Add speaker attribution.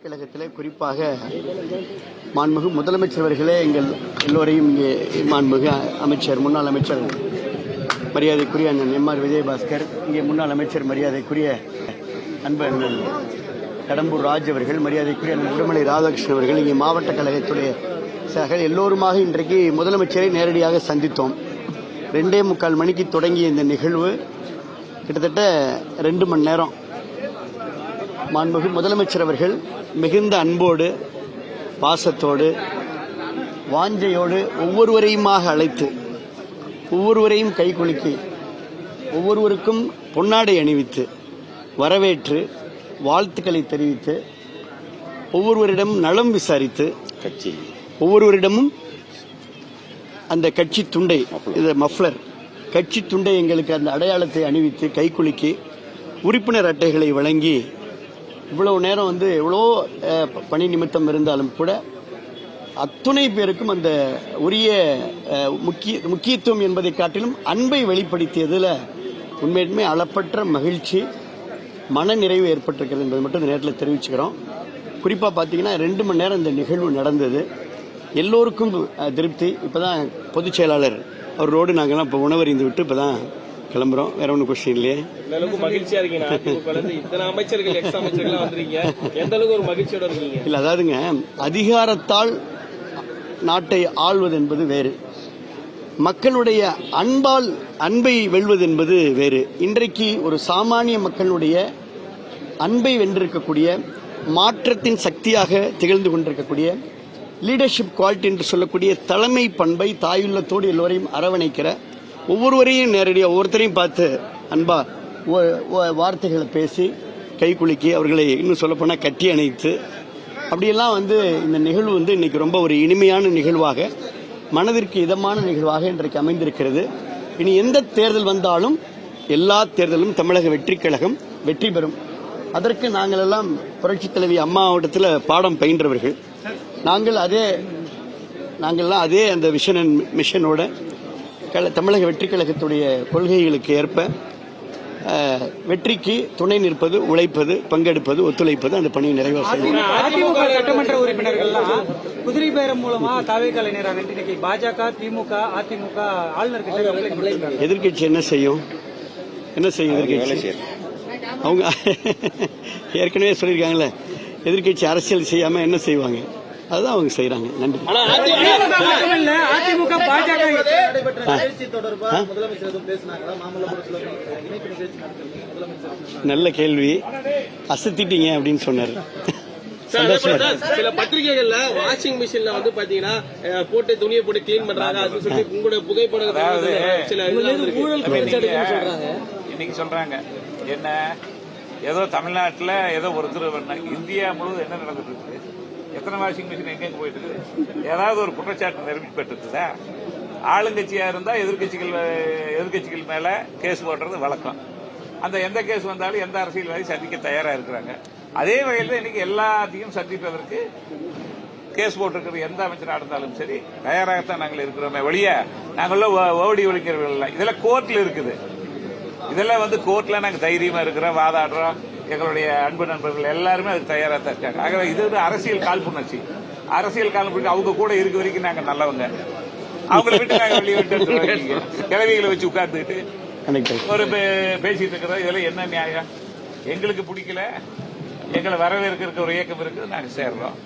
Speaker 1: கழகத்திலே குறிப்பாக மாண்புமிகு முதலமைச்சர் அவர்களே எங்கள் எல்லோரையும் இங்கே மாண்புமிகு அமைச்சர் முன்னாள் அமைச்சர் மரியாதைக்குரிய அண்ணன் எம்.ஆர். விஜயபாஸ்கர், இங்கே முன்னாள் அமைச்சர் மரியாதைக்குரிய அன்பு அண்ணன் கடம்பூர் ராஜ் அவர்கள், மரியாதைக்குரிய அண்ணன் உடுமலை ராதாகிருஷ்ணன் அவர்கள், இங்கே மாவட்ட கழகத்துடைய சகல் எல்லோருமாக இன்றைக்கு முதலமைச்சரை நேரடியாக சந்தித்தோம். 2:45 மணிக்கு தொடங்கிய இந்த நிகழ்வு கிட்டத்தட்ட 2 மணி நேரம் மாண்புமிகு முதலமைச்சர் அவர்கள் மிகுந்த அன்போடு, பாசத்தோடு, வாஞ்சையோடு ஒவ்வொருவரையுமாக அழைத்து, ஒவ்வொருவரையும் கைகுலுக்கி, ஒவ்வொருவருக்கும் பொன்னாடை அணிவித்து வரவேற்று வாழ்த்துக்களை தெரிவித்து, ஒவ்வொருவரிடம் நலம் விசாரித்து, ஒவ்வொருவரிடமும் அந்த கட்சி துண்டை, இது மஃப்ளர் கட்சி துண்டை எங்களுக்கு அந்த அடையாளத்தை அணிவித்து கைகுலுக்கி உறுப்பினர் அட்டைகளை வழங்கி, இவ்வளவு நேரம் எவ்வளோ பணி நிமித்தம் இருந்தாலும் கூட அத்துணை பேருக்கும் அந்த உரிய முக்கியத்துவம் என்பதை காட்டிலும் அன்பை வெளிப்படுத்தியதில் உண்மையுமே அளப்பற்ற மகிழ்ச்சி, மன நிறைவு ஏற்பட்டிருக்கிறது என்பதை மட்டும் இந்த நேரத்தில் தெரிவிச்சுக்கிறோம். குறிப்பாக பார்த்தீங்கன்னா 2 மணி நேரம் இந்த நிகழ்வு நடந்தது. எல்லோருக்கும் திருப்தி. இப்போதான் பொதுச் செயலாளர் அவரோடு நாங்கள்லாம் இப்போ உணவறிந்து விட்டு இப்போ தான் கிளம்புறோம். வேற ஒன்றும் கொஸ்டின் இல்லையே.
Speaker 2: மகிழ்ச்சியா இருக்கீங்க? இத்தனை அமைச்சர்கள், எக்ஸ் அமைச்சர்கள் வந்துறீங்க, எந்த அளவுக்கு ஒரு மகிழ்ச்சியோட இருக்கீங்க?
Speaker 1: இல்ல, அதாவதுங்க, அதிகாரத்தால் நாட்டை ஆள்வது என்பது வேறு, மக்களுடைய அன்பை வெல்வது என்பது வேறு. இன்றைக்கு ஒரு சாமானிய மக்களுடைய அன்பை வென்றிருக்கக்கூடிய, மாற்றத்தின் சக்தியாக திகழ்ந்து கொண்டிருக்கக்கூடிய லீடர்ஷிப் குவாலிட்டி என்று சொல்லக்கூடிய தலைமை பண்பை தாயுள்ளத்தோடு எல்லோரையும் அரவணைக்கிற, ஒவ்வொருவரையும் நேரடியாக ஒவ்வொருத்தரையும் பார்த்து அன்பா வார்த்தைகளை பேசி கைகுலுக்கி, அவர்களை இன்னும் சொல்லப்போனால் கட்டி அணைத்து, அப்படியெல்லாம் இந்த நிகழ்வு இன்னைக்கு ரொம்ப ஒரு இனிமையான நிகழ்வாக, மனதிற்கு இதமான நிகழ்வாக இன்றைக்கு அமைந்திருக்கிறது. இனி எந்த தேர்தல் வந்தாலும், எல்லா தேர்தலும் தமிழக வெற்றி கழகம் வெற்றி பெறும். அதற்கு நாங்கள் எல்லாம் புரட்சித் தலைவி அம்மாவிடத்தில் பாடம் பயின்றவர்கள். நாங்கள்லாம் அதே அந்த விஷன் அண்ட் மிஷனோட தமிழக வெற்றி கழகத்துடைய கொள்கைகளுக்கு ஏற்ப வெற்றிக்கு துணை நிற்பது, உழைப்பது, பங்கெடுப்பது, ஒத்துழைப்பது, அந்த பணியை நிறைவேற்ற செய்வோம்.
Speaker 3: அதிமுக சட்டமன்ற உறுப்பினர்கள்லாம் குதிரை பேரம் மூலமா தாவேக்கால நேரம் இன்னைக்கு பாஜக, திமுக, அதிமுக ஆளுநர்
Speaker 1: எதிர்கட்சி என்ன செய்யும்? எதிர்கட்சி அவங்க ஏற்கனவே சொல்லியிருக்காங்களே, எதிர்கட்சி அரசியல் செய்யாம என்ன செய்வாங்க? அதுதான் அவங்க செய்யறாங்க. நன்றி. நல்ல கேள்வி, அசத்திட்டீங்க அப்படின்னு சொன்னாரு.
Speaker 2: சில பத்திரிகைகள்ல வாஷிங் மிஷின்ல பாத்தீங்கன்னா போட்டு துணியை போட்டு கிளீன் பண்றாங்க, அது சொல்லி உங்களோட புகைப்படம்
Speaker 4: இன்னைக்கு சொல்றாங்க. என்ன ஏதோ தமிழ்நாட்டுல ஏதோ ஒருத்தர், இந்தியா முழுவதும் என்ன நடந்துட்டு இருக்கு? எத்தனை வாஷிங் மிஷின் எங்க போயிட்டு இருக்கு? ஏதாவது ஒரு குற்றச்சாட்டு நிரூபிக்கப்பட்டிருக்குதா? ஆளுங்கட்சியா இருந்தா எதிர்கட்சிகள் மேல கேஸ் போடுறது வழக்கம். அந்த எந்த கேஸ் வந்தாலும் எந்த அரசியல்வாதி சந்திக்க தயாரா இருக்கிறாங்க. அதே வகையில் இன்னைக்கு எல்லாத்தையும் சந்திப்பதற்கு கேஸ் போட்டிருக்கிற எந்த அமைச்சராக இருந்தாலும் சரி தயாராகத்தான் நாங்கள் இருக்கிறோமே ஒழிய நாங்கள ஓடி ஒழிக்கிறவர்கள். இதெல்லாம் கோர்ட்ல இருக்குது. இதெல்லாம் கோர்ட்ல நாங்கள் தைரியமா இருக்கிறோம், வாதாடுறோம். எங்களுடைய அன்பு நண்பர்கள் எல்லாருமே அதுக்கு தயாரா தான் இருக்காங்க. ஆகவே இது ஒரு அரசியல் காழ்ப்புணர்ச்சி. அவங்க கூட இருக்க வரைக்கும் நாங்க நல்லவங்க. அவங்களை விட்டு நாங்க வெளியே விட்டு கிளவிகளை வச்சு உட்கார்ந்துக்கிட்டு ஒரு பேசிட்டு இருக்கிறோம். இதெல்லாம் என்ன நியாயம்? எங்களுக்கு பிடிக்கல. எங்களை வரவேற்க ஒரு இயக்கம் இருக்குது, நாங்க சேர்றோம்.